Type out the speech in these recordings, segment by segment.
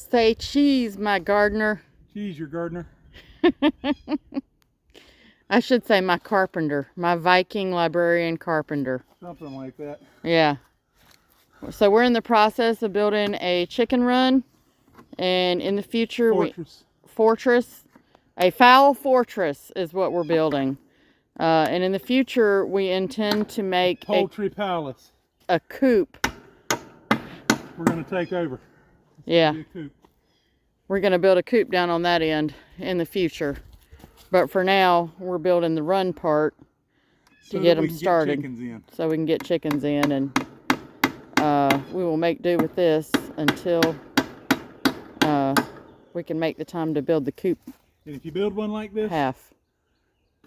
Say cheese, my gardener. Cheese, your gardener. I should say my carpenter, my Viking librarian carpenter. Something like that. Yeah. So we're in the process of building a chicken run, and in the future fortress, a fowl fortress is what we're building. And in the future we intend to make poultry palace, a coop. We're going to take over. Yeah. We're going to build a coop down on that end in the future. But for now, we're building the run part to get them started. So we can get chickens in. And we will make do with this until we can make the time to build the coop. And if you build one like this,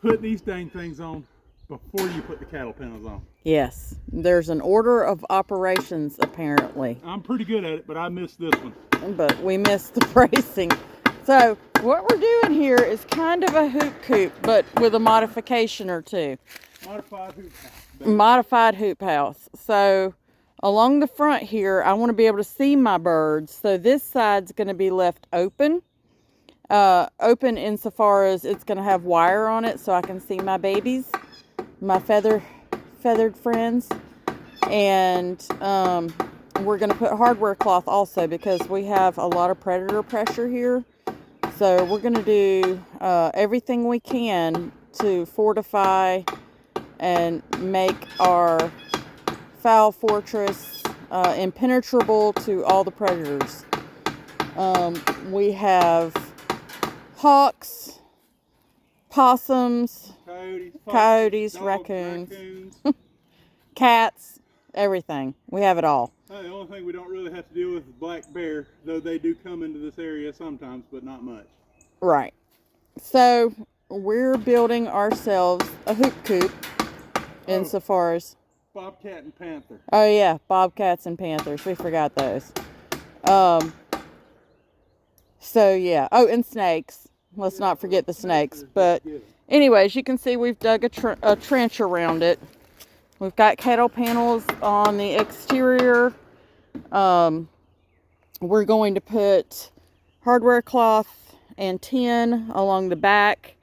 put these dang things on before you put the cattle panels on. Yes. There's an order of operations, apparently. I'm pretty good at it, but I missed this one. But we missed the bracing. So what we're doing here is kind of a hoop coop, but with a modification or two. Modified hoop house. Modified hoop house. So along the front here, I want to be able to see my birds. So this side's going to be left open. Open insofar as it's going to have wire on it so I can see my babies, my feathered friends. And we're going to put hardware cloth also because we have a lot of predator pressure here. So we're going to do everything we can to fortify and make our fowl fortress impenetrable to all the predators. We have hawks, possums, coyotes, dogs, raccoons. Cats, everything. We have it all. The only thing we don't really have to deal with is black bear, though they do come into this area sometimes, but not much. Right. So we're building ourselves a hoop coop insofar as bobcat and panther. Oh yeah, bobcats and panthers. We forgot those. So yeah. Oh, and snakes. Let's not forget the snakes. But anyways, you can see we've dug a trench around it. We've got cattle panels on the exterior. We're going to put hardware cloth and tin along the back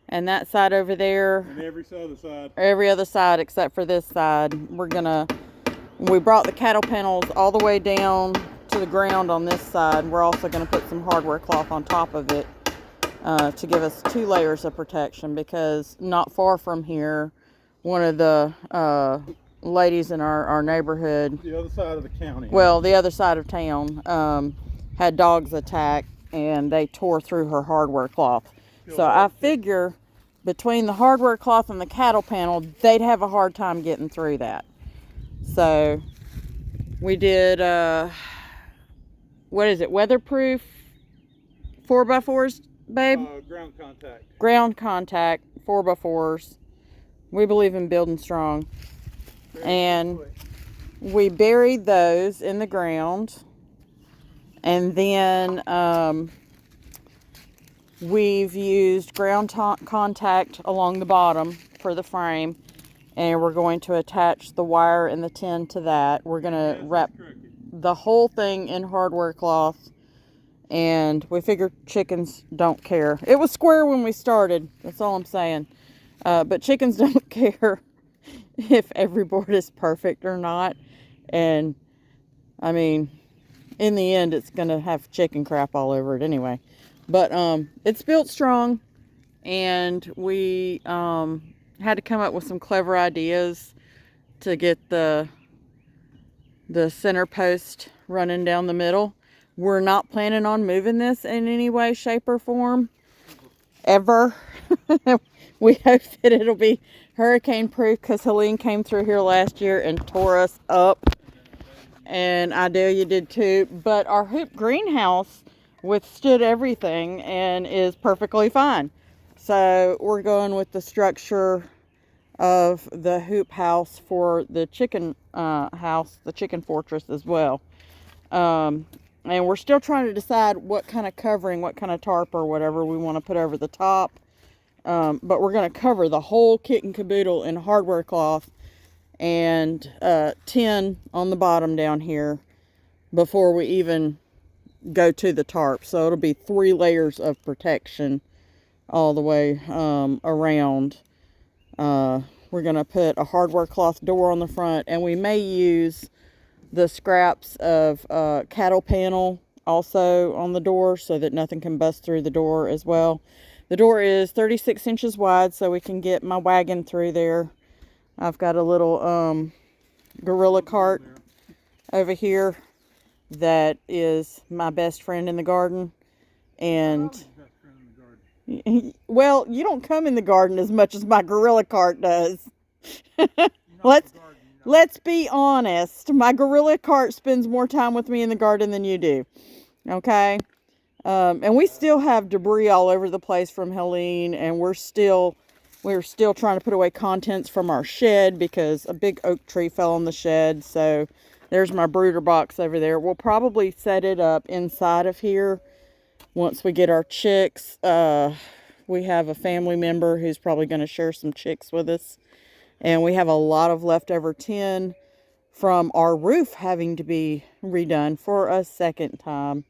and that side over there. And every other side. Every other side except for this side. We brought the cattle panels all the way down to the ground on this side. We're also going to put some hardware cloth on top of it to give us 2 layers of protection, because not far from here, one of the ladies in our neighborhood, the other side of the county, well, the other side of town, had dogs attack and they tore through her hardware cloth. So I figure between the hardware cloth and the cattle panel, they'd have a hard time getting through that. So we did what is it, weatherproof 4x4s, babe? Ground contact 4x4s. We believe in building strong. And we buried those in the ground. And then we've used ground contact along the bottom for the frame. And we're going to attach the wire and the tin to that. We're going to wrap the whole thing in hardware cloth. And we figured chickens don't care. It was square when we started. That's all I'm saying. But chickens don't care if every board is perfect or not. And, I mean, in the end, it's going to have chicken crap all over it anyway. But it's built strong. And we had to come up with some clever ideas to get the center post running down the middle. We're not planning on moving this in any way, shape, or form. Ever. We hope that it'll be hurricane proof, because Helene came through here last year and tore us up. And Idelia did too. But our hoop greenhouse withstood everything and is perfectly fine. So we're going with the structure of the hoop house for the chicken house, the chicken fortress as well. And we're still trying to decide what kind of covering, what kind of tarp or whatever we want to put over the top. But we're going to cover the whole kit and caboodle in hardware cloth and tin on the bottom down here before we even go to the tarp. So it'll be 3 layers of protection all the way around. We're going to put a hardware cloth door on the front, and we may use the scraps of cattle panel also on the door so that nothing can bust through the door as well. The door is 36 inches wide, so we can get my wagon through there. I've got a little gorilla cart over here that is my best friend in the garden. And well, you don't come in the garden as much as my gorilla cart does. Let's be honest. My gorilla cart spends more time with me in the garden than you do. Okay? And we still have debris all over the place from Helene, and we're still trying to put away contents from our shed because a big oak tree fell on the shed. So there's my brooder box over there. We'll probably set it up inside of here once we get our chicks. We have a family member who's probably going to share some chicks with us. And we have a lot of leftover tin from our roof having to be redone for a second time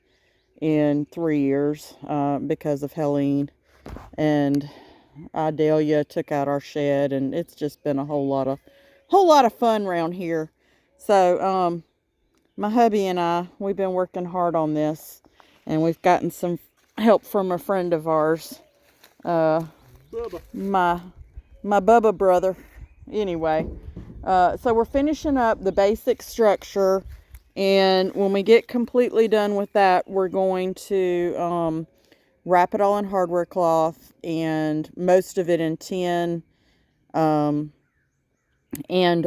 in 3 years because of Helene. And Idalia took out our shed, and it's just been a whole lot of fun around here. So my hubby and I, we've been working hard on this, and we've gotten some help from a friend of ours, Bubba. my Bubba brother. Anyway, so we're finishing up the basic structure, and when we get completely done with that, we're going to wrap it all in hardware cloth, and most of it in tin, and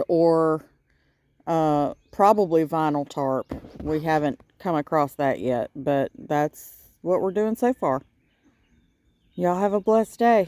or probably vinyl tarp. We haven't come across that yet, but that's what we're doing so far. Y'all have a blessed day.